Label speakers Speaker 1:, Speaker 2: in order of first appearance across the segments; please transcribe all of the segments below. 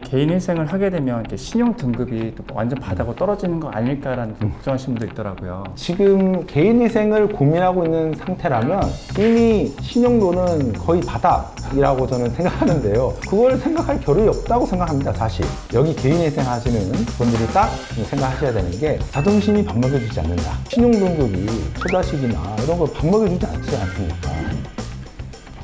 Speaker 1: 개인 회생을 하게 되면 이렇게 신용 등급이 또 완전 바닥으로 떨어지는 거 아닐까라는 걱정하시는 분도 있더라고요.
Speaker 2: 지금 개인위생을 고민하고 있는 상태라면 이미 신용도는 거의 바닥이라고 저는 생각하는데요. 그걸 생각할 겨를이 없다고 생각합니다. 사실 여기 개인위생 하시는 분들이 딱 생각하셔야 되는 게 자존심이 밥 먹여주지 않는다. 신용등급이 최저시기나 이런 걸 밥 먹여주지 않지 않습니까?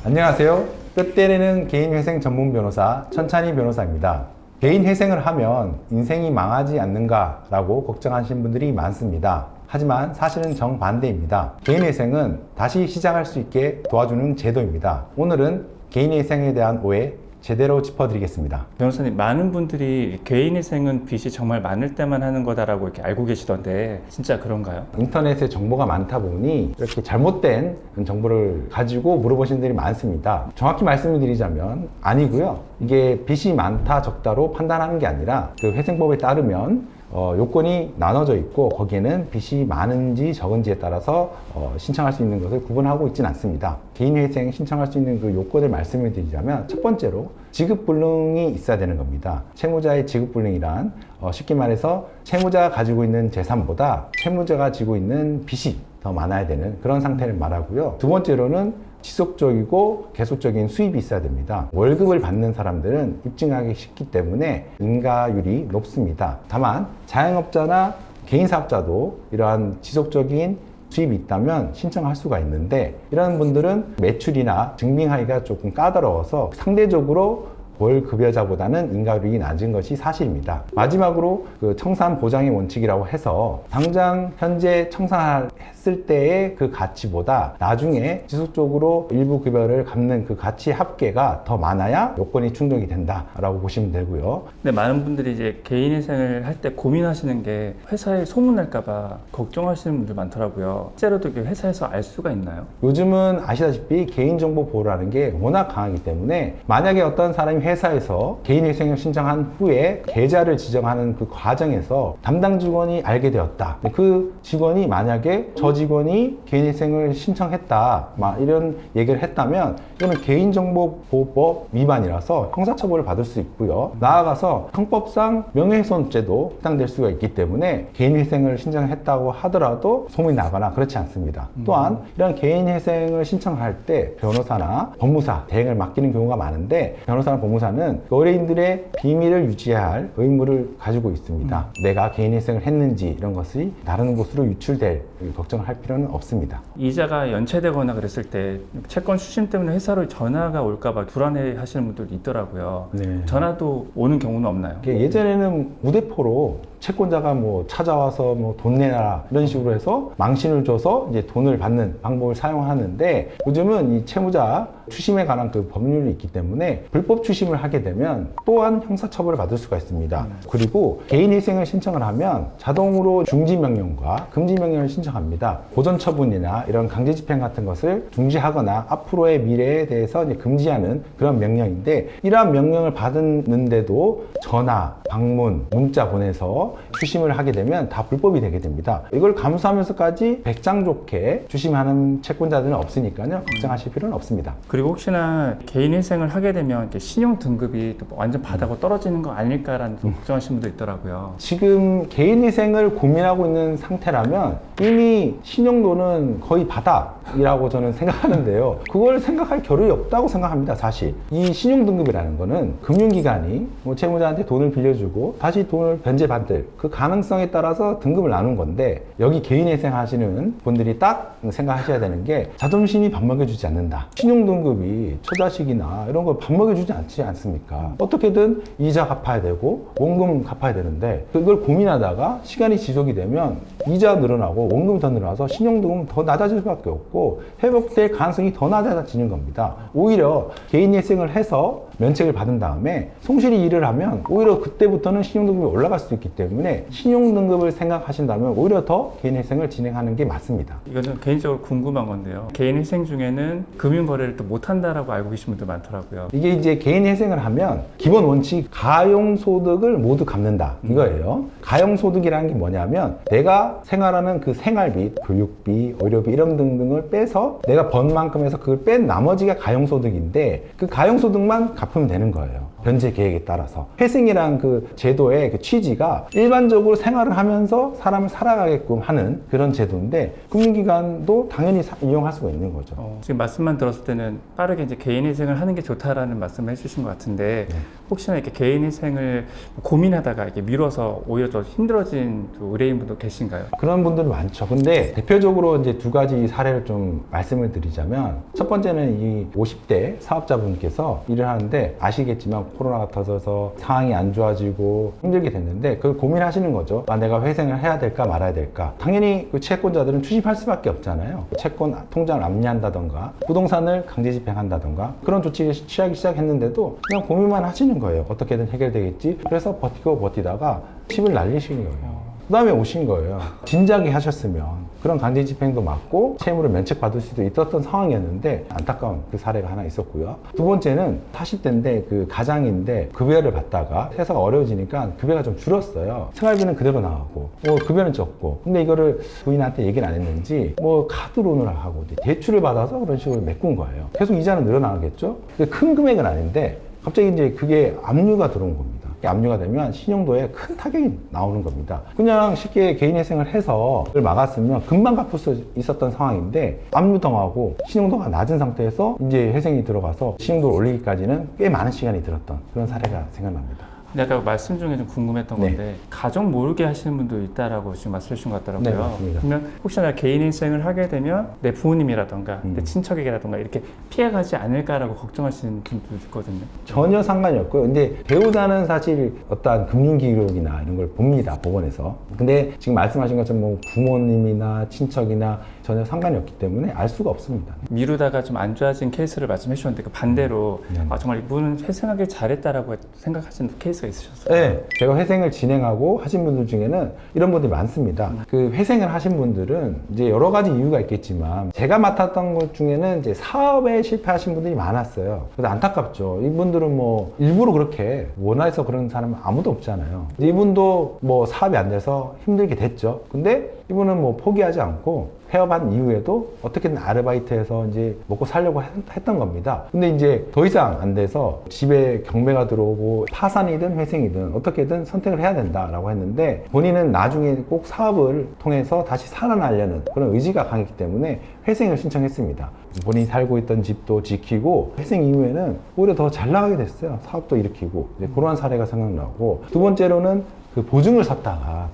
Speaker 2: 안녕하세요. 끝 때리는 개인회생 전문 변호사 천찬희 변호사입니다. 개인회생을 하면 인생이 망하지 않는가 라고 걱정하시는 분들이 많습니다. 하지만 사실은 정반대입니다. 개인회생은 다시 시작할 수 있게 도와주는 제도입니다. 오늘은 개인회생에 대한 오해 제대로 짚어드리겠습니다.
Speaker 1: 변호사님, 많은 분들이 개인회생은 빚이 정말 많을 때만 하는 거다라고 이렇게 알고 계시던데 진짜 그런가요?
Speaker 2: 인터넷에 정보가 많다 보니 이렇게 잘못된 정보를 가지고 물어보시는 분들이 많습니다. 정확히 말씀을 드리자면 아니고요. 이게 빚이 많다 적다로 판단하는 게 아니라 그 회생법에 따르면 요건이 나눠져 있고 거기에는 빚이 많은지 적은지에 따라서 신청할 수 있는 것을 구분하고 있지는 않습니다. 개인회생 신청할 수 있는 그 요건을 말씀을 드리자면 첫 번째로 지급불능이 있어야 되는 겁니다. 채무자의 지급불능이란 쉽게 말해서 채무자가 가지고 있는 재산보다 채무자가 지고 있는 빚이 더 많아야 되는 그런 상태를 말하고요. 두 번째로는 지속적이고 계속적인 수입이 있어야 됩니다. 월급을 받는 사람들은 입증하기 쉽기 때문에 인가율이 높습니다. 다만 자영업자나 개인사업자도 이러한 지속적인 수입이 있다면 신청할 수가 있는데 이런 분들은 매출이나 증빙하기가 조금 까다로워서 상대적으로 월급여자보다는 인가율이 낮은 것이 사실입니다. 마지막으로 그 청산 보장의 원칙이라고 해서 당장 현재 청산했을 때의 그 가치보다 나중에 지속적으로 일부 급여를 갚는 그 가치 합계가 더 많아야 요건이 충족이 된다라고 보시면 되고요.
Speaker 1: 근데 많은 분들이 이제 개인회생을 할 때 고민하시는 게 회사에 소문날까봐 걱정하시는 분들 많더라고요. 실제로도 회사에서 알 수가 있나요?
Speaker 2: 요즘은 아시다시피 개인정보 보호라는 게 워낙 강하기 때문에 만약에 어떤 사람이 회사에서 개인회생을 신청한 후에 계좌를 지정하는 그 과정에서 담당 직원이 알게 되었다. 그 직원이 만약에 저 직원이 개인회생을 신청했다 이런 얘기를 했다면 이거는 개인정보보호법 위반이라서 형사처벌을 받을 수 있고요. 나아가서 형법상 명예훼손죄도 해당될 수가 있기 때문에 개인회생을 신청했다고 하더라도 소문이 나거나 그렇지 않습니다. 또한 이런 개인회생을 신청할 때 변호사나 법무사 대행을 맡기는 경우가 많은데 변호사나 법무사는 의뢰인들의 비밀을 유지해야 할 의무를 가지고 있습니다. 내가 개인회생을 했는지 이런 것이 다른 곳으로 유출될 걱정을 할 필요는 없습니다.
Speaker 1: 이자가 연체되거나 그랬을 때 채권 수심 때문에 회사로 전화가 올까봐 불안해 하시는 분들도 있더라고요.
Speaker 2: 네.
Speaker 1: 전화도 오는 경우는 없나요?
Speaker 2: 예전에는 무대포로 채권자가 찾아와서 돈 내놔라 이런 식으로 해서 망신을 줘서 이제 돈을 받는 방법을 사용하는데 요즘은 이 채무자 추심에 관한 그 법률이 있기 때문에 불법 추심을 하게 되면 또한 형사처벌을 받을 수가 있습니다. 그리고 개인회생을 신청을 하면 자동으로 중지명령과 금지명령을 신청합니다. 보전처분이나 이런 강제집행 같은 것을 중지하거나 앞으로의 미래에 대해서 이제 금지하는 그런 명령인데 이러한 명령을 받았는데도 전화, 방문, 문자 보내서 추심을 하게 되면 다 불법이 되게 됩니다. 이걸 감수하면서까지 배짱 좋게 추심하는 채권자들은 없으니까요. 걱정하실 필요는 없습니다.
Speaker 1: 그리고 혹시나 개인회생을 하게 되면 이렇게 신용 등급이 또 완전 바닥으로 떨어지는 거 아닐까라는 걱정하시는 분도 있더라고요.
Speaker 2: 지금 개인회생을 고민하고 있는 상태라면 이미 신용도는 거의 바닥이라고 저는 생각하는데요. 그걸 생각할 겨를이 없다고 생각합니다. 사실 이 신용등급이라는 거는 금융기관이 채무자한테 돈을 빌려주고 다시 돈을 변제받을 그 가능성에 따라서 등급을 나눈 건데 여기 개인회생 하시는 분들이 딱 생각하셔야 되는 게 자존심이 밥 먹여주지 않는다. 신용등급이 최저시기나 이런 걸 밥 먹여주지 않지 않습니까? 어떻게든 이자 갚아야 되고 원금 갚아야 되는데 그걸 고민하다가 시간이 지속이 되면 이자 늘어나고 원금이 더 늘어나서 신용등급은 더 낮아질 수밖에 없고 회복될 가능성이 더 낮아지는 겁니다. 오히려 개인회생을 해서 면책을 받은 다음에 성실히 일을 하면 오히려 그때부터는 신용등급이 올라갈 수 있기 때문에 신용등급을 생각하신다면 오히려 더 개인회생을 진행하는 게 맞습니다.
Speaker 1: 이거는 개인적으로 궁금한 건데요. 개인회생 중에는 금융거래를 또 못한다라고 알고 계신 분들 많더라고요.
Speaker 2: 이게 이제 개인회생을 하면 기본 원칙 가용소득을 모두 갚는다 이거예요. 가용소득이라는 게 뭐냐면 내가 생활하는 그 생활비, 교육비, 의료비 이런 등등을 빼서 내가 번 만큼 해서 그걸 뺀 나머지가 가용소득인데 그 가용소득만 갚으면 되는 거예요. 변제 계획에 따라서. 회생이란 그 제도의 그 취지가 일반적으로 생활을 하면서 사람을 살아가게끔 하는 그런 제도인데 금융기관도 당연히 이용할 수가 있는 거죠.
Speaker 1: 지금 말씀만 들었을 때는 빠르게 이제 개인회생을 하는 게 좋다라는 말씀을 해주신 것 같은데
Speaker 2: 네.
Speaker 1: 혹시나 이렇게 개인회생을 고민하다가 이렇게 미뤄서 오히려 더 힘들어진 또 의뢰인분도 계신가요?
Speaker 2: 그런 분들이 많죠. 근데 대표적으로 이제 두 가지 사례를 좀 말씀을 드리자면 첫 번째는 이 50대 사업자분께서 일을 하는데 아시겠지만 코로나가 터져서 상황이 안 좋아지고 힘들게 됐는데 그걸 고민하시는 거죠. 아, 내가 회생을 해야 될까 말아야 될까. 당연히 그 채권자들은 투입할 수밖에 없잖아요. 채권 통장을 압류한다던가 부동산을 강제 집행한다던가 그런 조치를 취하기 시작했는데도 그냥 고민만 하시는 거예요. 어떻게든 해결되겠지. 그래서 버티고 버티다가 집을 날리신 거예요. 그 다음에 오신 거예요. 진작에 하셨으면 그런 강제 집행도 맞고 채무를 면책받을 수도 있었던 상황이었는데 안타까운 그 사례가 하나 있었고요. 두 번째는 40대인데 그 가장인데 급여를 받다가 회사가 어려워지니까 급여가 좀 줄었어요. 생활비는 그대로 나가고 급여는 적고 근데 이거를 부인한테 얘기를 안 했는지 카드론을 하고 대출을 받아서 그런 식으로 메꾼 거예요. 계속 이자는 늘어나겠죠. 근데 큰 금액은 아닌데 갑자기 이제 그게 압류가 들어온 겁니다. 압류가 되면 신용도에 큰 타격이 나오는 겁니다. 그냥 쉽게 개인회생을 해서 그걸 막았으면 금방 갚을 수 있었던 상황인데 압류당하고 신용도가 낮은 상태에서 이제 회생이 들어가서 신용도를 올리기까지는 꽤 많은 시간이 들었던 그런 사례가 생각납니다.
Speaker 1: 근데 아까 말씀 중에 좀 궁금했던
Speaker 2: 네.
Speaker 1: 건데 가족 모르게 하시는 분도 있다라고 지금 말씀해 주신 것 같더라고요.
Speaker 2: 네, 맞습니다.
Speaker 1: 그러면 혹시나 개인회생을 하게 되면 내 부모님이라던가 내 친척에게라던가 이렇게 피해가지 않을까라고 걱정하시는 분도 있거든요.
Speaker 2: 전혀 상관이 없고요. 근데 배우자는 사실 어떠한 금융 기록이나 이런 걸 봅니다, 법원에서. 근데 지금 말씀하신 것처럼 부모님이나 친척이나 전혀 상관이 없기 때문에 알 수가 없습니다.
Speaker 1: 미루다가 좀 안 좋아진 케이스를 말씀해 주셨는데 그 반대로 정말 이분은 회생하길 잘했다라고 생각하시는 케이스가 있으셨어요?
Speaker 2: 네, 제가 회생을 진행하고 하신 분들 중에는 이런 분들이 많습니다. 그 회생을 하신 분들은 이제 여러 가지 이유가 있겠지만 제가 맡았던 것 중에는 이제 사업에 실패하신 분들이 많았어요. 그래서 안타깝죠. 이분들은 일부러 그렇게 원해서 그런 사람은 아무도 없잖아요. 이분도 사업이 안 돼서 힘들게 됐죠. 근데 이분은 포기하지 않고 폐업한 이후에도 어떻게든 아르바이트해서 이제 먹고 살려고 했던 겁니다. 근데 이제 더 이상 안 돼서 집에 경매가 들어오고 파산이든 회생이든 어떻게든 선택을 해야 된다라고 했는데 본인은 나중에 꼭 사업을 통해서 다시 살아나려는 그런 의지가 강했기 때문에 회생을 신청했습니다. 본인이 살고 있던 집도 지키고 회생 이후에는 오히려 더 잘 나가게 됐어요. 사업도 일으키고 이제 그러한 사례가 생각나고 두 번째로는 그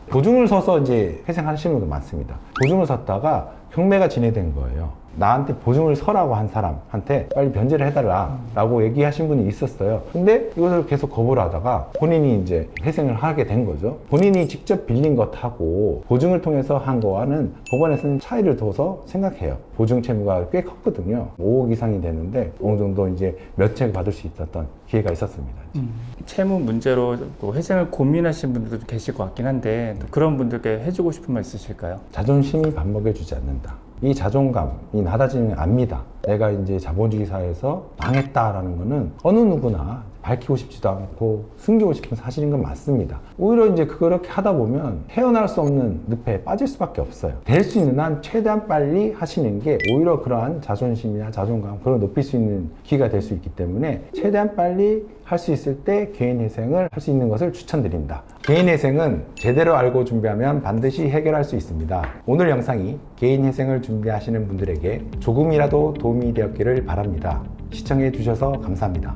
Speaker 2: 보증을 서서 이제 회생하시는 분도 많습니다. 보증을 섰다가 경매가 진행된 거예요. 나한테 보증을 서라고 한 사람한테 빨리 변제를 해달라 라고 얘기하신 분이 있었어요. 근데 이것을 계속 거부를 하다가 본인이 이제 회생을 하게 된 거죠. 본인이 직접 빌린 것하고 보증을 통해서 한 거와는 법원에서는 차이를 둬서 생각해요. 보증 채무가 꽤 컸거든요. 5억 이상이 되는데 어느 정도 이제 면책을 받을 수 있었던 기회가 있었습니다.
Speaker 1: 채무 문제로 회생을 고민하시는 분들도 계실 것 같긴 한데 또 그런 분들께 해주고 싶은 말 있으실까요?
Speaker 2: 자존심이 밥 먹여주지 않는다. 이 자존감이 낮아지면 압니다. 내가 이제 자본주의 사회에서 망했다라는 거는 어느 누구나 밝히고 싶지도 않고 숨기고 싶은 사실인 건 맞습니다. 오히려 이제 그렇게 하다 보면 헤어날 수 없는 늪에 빠질 수밖에 없어요. 될 수 있는 한 최대한 빨리 하시는 게 오히려 그러한 자존심이나 자존감 그걸 높일 수 있는 기회가 될 수 있기 때문에 최대한 빨리 할 수 있을 때 개인회생을 할 수 있는 것을 추천드립니다. 개인회생은 제대로 알고 준비하면 반드시 해결할 수 있습니다. 오늘 영상이 개인회생을 준비하시는 분들에게 조금이라도 도움이 되었기를 바랍니다. 시청해 주셔서 감사합니다.